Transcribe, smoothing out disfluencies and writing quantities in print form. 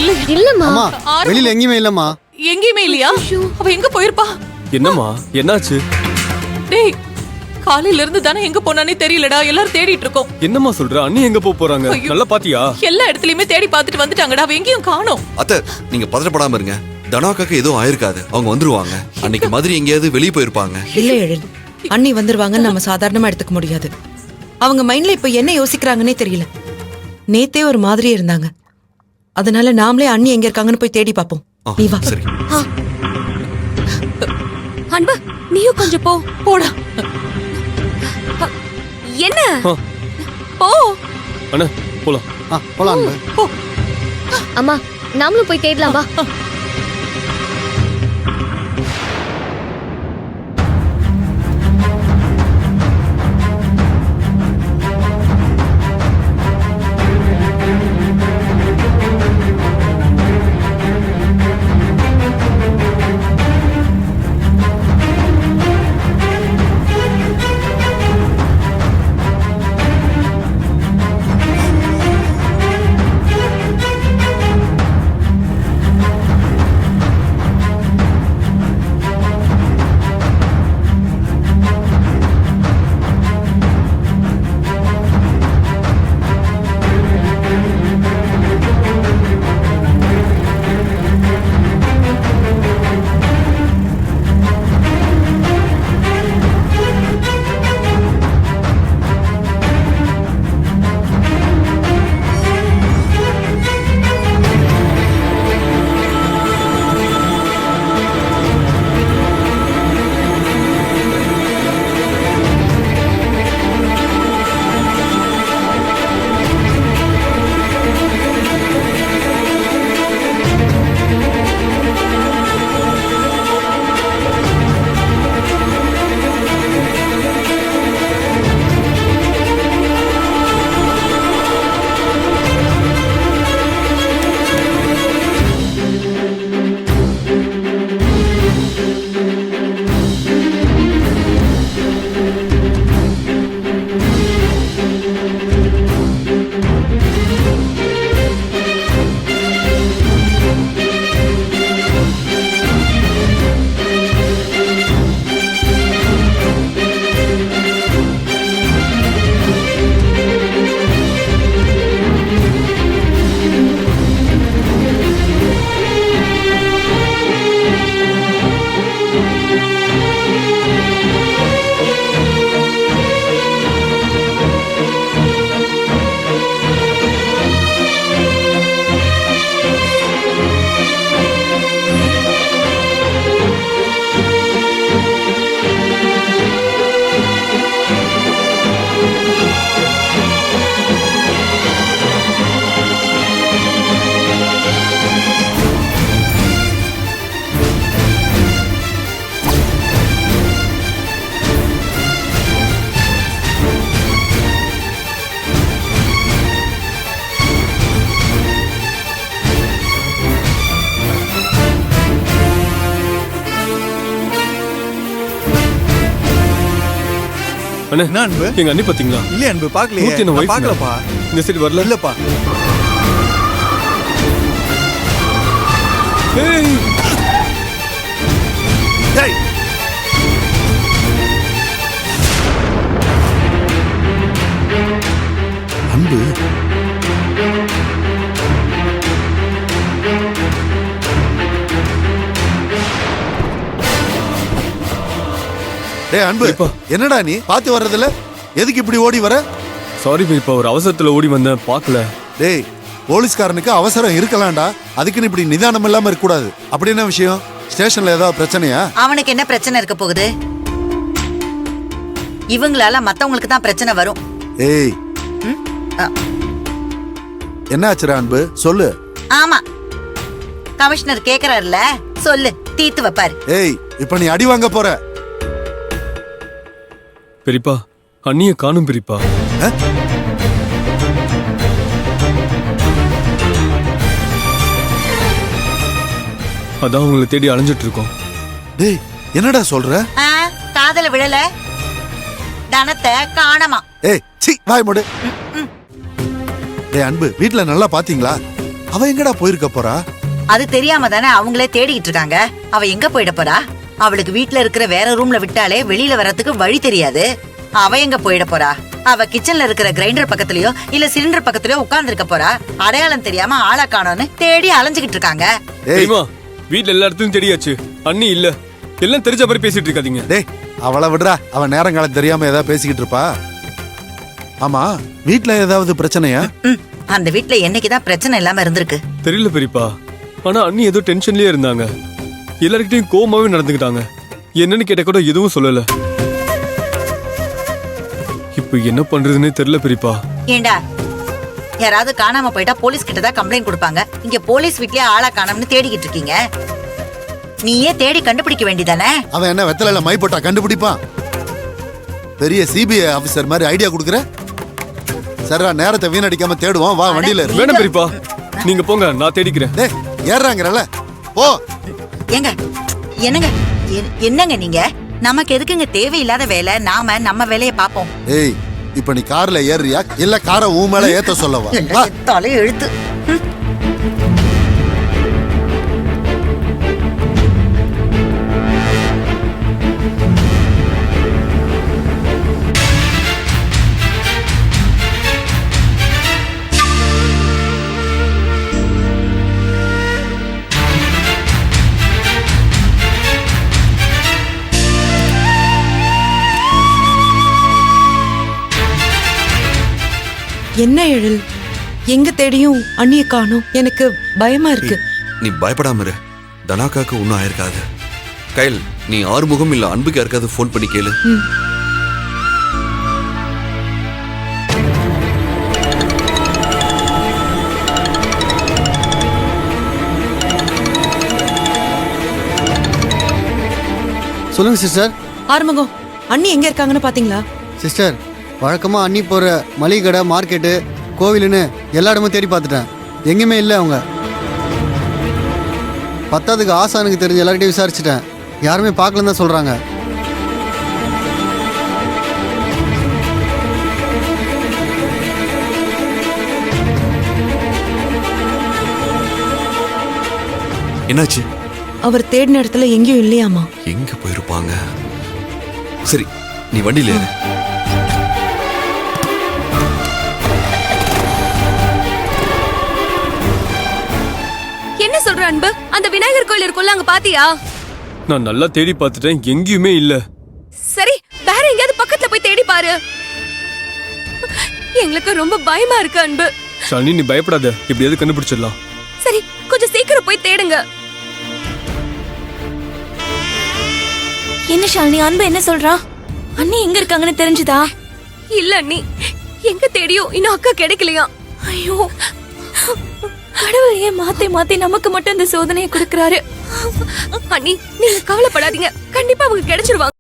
இல்ல இல்லம்மா. அம்மா வெளியில எங்கேயுமே இல்லம்மா. எங்கேயுமே இல்லையா? அவ எங்க போயிருப்பா? என்னம்மா என்னாச்சு? டேய், காலையில இருந்து தானே எங்க போனானே தெரியலடா. எல்லாரும் தேடிட்டு இருக்கோம். என்னம்மா சொல்ற? அண்ணி எங்க போறாங்க? ஐயோ. நல்லா பாத்தியா? எல்லா இடத்துலயுமே தேடி பார்த்துட்டு வந்துட்டாங்கடா. அவ எங்கேயும் காணோம். அத்தை, நீங்க பதறப்படாம இருங்க. தனாக்காக்கு எதுவும் ஆயிருக்காது. அவங்க வந்துருவாங்க. அன்னைக்கு மாதிரி எங்கேயாவது வெளியே போயிருப்பாங்க. இல்ல எழில், அண்ணி வந்துருவாங்கன்னு நம்ம சாதாரணமா எடுத்துக்க முடியாது. அவங்க மைண்ட்ல இப்ப என்ன யோசிக்கிறாங்கன்னே தெரியல. நேத்தே ஒரு மாதிரி இருந்தாங்க. அதனால நாமளே அண்ணி எங்க இருக்காங்கன்னு போய் தேடி பாப்போம். நீ வா. சரி. அன்பு, நீயும் கொஞ்சம் போ. போடா. என்ன? ஆ. போ. அண்ணா போலாம். போலாம் அன்பு. போ. அம்மா, நாமளும் போய் தேடலாம் வா. அண்ணா என்ன அன்பு? எங்க அண்ணி பாத்தீங்களா? இல்ல அன்பு, பாக்கலையே. மூர்த்தி என்ன நான் wife பாக்கலப்பா. இந்த சைடு வரல. இல்லப்பா. ஏய் டேய், அன்பு, டேய் அன்பு, பெரியப்பா. என்னடா நீ பாத்து வர்றதுல எதுக்கு இப்படி ஓடி வர? சாரி பெரியப்பா, ஒரு அவசரத்துல ஓடி வந்தேன், பார்க்கல. டேய், போலீஸ்காரனுக்கு அவசரம் இருக்கலாம்டா. அதுக்குன்னு இப்படி நிதானம் இல்லாம இருக்க கூடாது. அப்படி என்ன விஷயம்? ஸ்டேஷன்ல ஏதாவது பிரச்சனையா? அவனுக்கு என்ன பிரச்சனை இருக்க போகுது? இவங்களால மத்தவங்களுக்கு தான் பிரச்சனை வரும். ஏய், என்ன ஆச்சுடா அன்பு, சொல்லு. ஆமா, கமிஷனர் கேக்குறாருல, சொல்லு, தீர்த்து வைப்பாரு. ஏய், இப்ப நீ அடி வாங்க போற. பெரியப்பா, அண்ணிய காணும் பெரியப்பா. அதான் உங்களை தேடி அலைஞ்சிட்டு இருக்கோம். டேய், என்னடா சொல்ற? காதல விழல, தனத்தை காணமா. ஏய், சீ, வாய் மூடு. டேய் அன்பு, வீட்ல நல்லா பாத்தீங்களா? அவ எங்கடா போயிருக்க போறா? அது தெரியாம தானே அவங்களே தேடிக்கிட்டு இருக்காங்க. அவ எங்க போயிட போறா? அவளுக்கு வீட்ல இருக்கிற வேற ரூம்ல விட்டாலே வெளியில வர்றதுக்கு வழி தெரியாது. அவ எங்க போயிட போறா? அவ கிச்சன்ல இருக்கிற கிரைண்டர் பக்கத்துலயோ இல்ல சிலிண்டர் பக்கத்துலயோ உட்கார்ந்து இருக்க போறா. அடையாளம் தெரியாம ஆளா காணோன்னு தேடி அலைஞ்சுகிட்டு இருக்காங்க. ஏய் தெரியுமா வீட்ல எல்லா இடத்துலயும் தெரியாச்சு. அண்ணி இல்ல, எல்லாம் தெரிஞ்ச மாதிரி பேசிட்டு இருக்காதீங்க. டேய் அவளை விடுறா. அவ நேரங்காலம் தெரியாம ஏதாவது பேசிக்கிட்டு இருப்பா. ஆமா, வீட்ல ஏதாவது பிரச்சனையா? அந்த வீட்ல என்னைக்குதான் பிரச்சனை இல்லாம இருந்திருக்கு? தெரியல பெரியப்பா, ஆனா அண்ணி ஏதோ டென்ஷன்லயே இருந்தாங்க. எல்லார்கிட்டயும் கோவமாவே நடந்துக்கிட்டாங்க. என்னன்னு கேட்ட கூட எதுவும் சொல்லல. இப்ப என்ன பண்றதுன்னே தெரியல பெரியப்பா. ஏண்டா, யாராவது காணாம போயிட்டா போலீஸ் கிட்ட தான் கம்ப்ளைண்ட் கொடுப்பாங்க. இங்க போலீஸ் வீட்லயே ஆளா காணோம்னு தேடிக்கிட்டு இருக்கீங்க. நீயே தேடி கண்டுபிடிக்க வேண்டியதானே? அவன் என்ன வெத்தலையில மை போட்டா கண்டுபிடிப்பான்? பெரிய சிபிஐ ஆபீசர் மாதிரி ஐடியா கொடுக்குற. சரிடா, நேரத்தை வீணடிக்காம தேடுவோம். வா, வண்டியில இரு. வேணாம் பெரியப்பா, நீங்க போங்க, நான் தேடிக்கிறேன். டேய் ஏறாங்கறல போ. ஏங்க, என்னங்க என்னங்க நீங்க? நமக்கு எதுக்குங்க தேவையில்லாத வேலை? நாம நம்ம வேலையை பாப்போம். ஏய், இப்ப நீ கார்ல ஏறியா இல்ல காரை ஊ மேல ஏத்த சொல்லவா? வா. தலை எழுத்து. என்ன எழில், எங்க தேடியும் அண்ணிய காணோம். எனக்கு பயமா இருக்கு. நீ பயப்படாம இரு. தனாக்காக்கு ஒன்னும் ஆயிருக்காது. கைல், நீ ஆறுமுகம் இல்ல அன்புக்கு யாருக்காவது ஃபோன் பண்ணி கேளு. சொல்லுங்க சிஸ்டர். ஆறுமுகம், அண்ணி எங்க இருக்காங்கன்னு பாத்தீங்களா? சிஸ்டர், வழக்கமாக அன்னி போகிற மளிகை கடை, மார்க்கெட்டு, கோவிலுன்னு எல்லா இடமும் தேடி பார்த்துட்டேன். எங்கேயுமே இல்லை அவங்க. பத்தாவதுக்கு ஆசானுக்கு தெரிஞ்ச எல்லார்கிட்டையும் விசாரிச்சுட்டேன். யாருமே பார்க்கலன்னு தான் சொல்கிறாங்க. என்னாச்சு? அவர் தேடின இடத்துல எங்கேயும் இல்லையாமா. எங்க போயிருப்பாங்க? சரி, நீ வண்டியில ஏறு. என்ன சொல்ற அன்பு? அந்த விநாயகர் கோயில் இருக்குல்ல, அங்க பாத்தியா? நான் நல்லா தேடி பார்த்துட்டேன், எங்கேயுமே இல்ல. சரி, வேற எங்கயாவது பக்கத்துல போய் தேடி பாரு. எங்களுக்கு ரொம்ப பயமா இருக்கு அன்பு. ஷாலினி, நீ பயப்படாத, எப்படியாவது கண்டுபிடிச்சிடலாம். சரி, கொஞ்சம் சீக்கிரம் போய் தேடுங்க. என்ன ஷாலினி, அன்பு என்ன சொல்றா? அண்ணி எங்க இருக்காங்கன்னு தெரிஞ்சுதா? இல்ல அண்ணி, எங்க தேடியும் இன்னும் அக்கா கிடைக்கலையா? ஐயோ, கடவுள் ஏன் மாத்தி மாத்தி நமக்கு மட்டும் இந்த சோதனையை கொடுக்கறாரு? அண்ணி, நீங்க கவலைப்படாதீங்க, கண்டிப்பா அவங்க கிடைச்சிருவாங்க.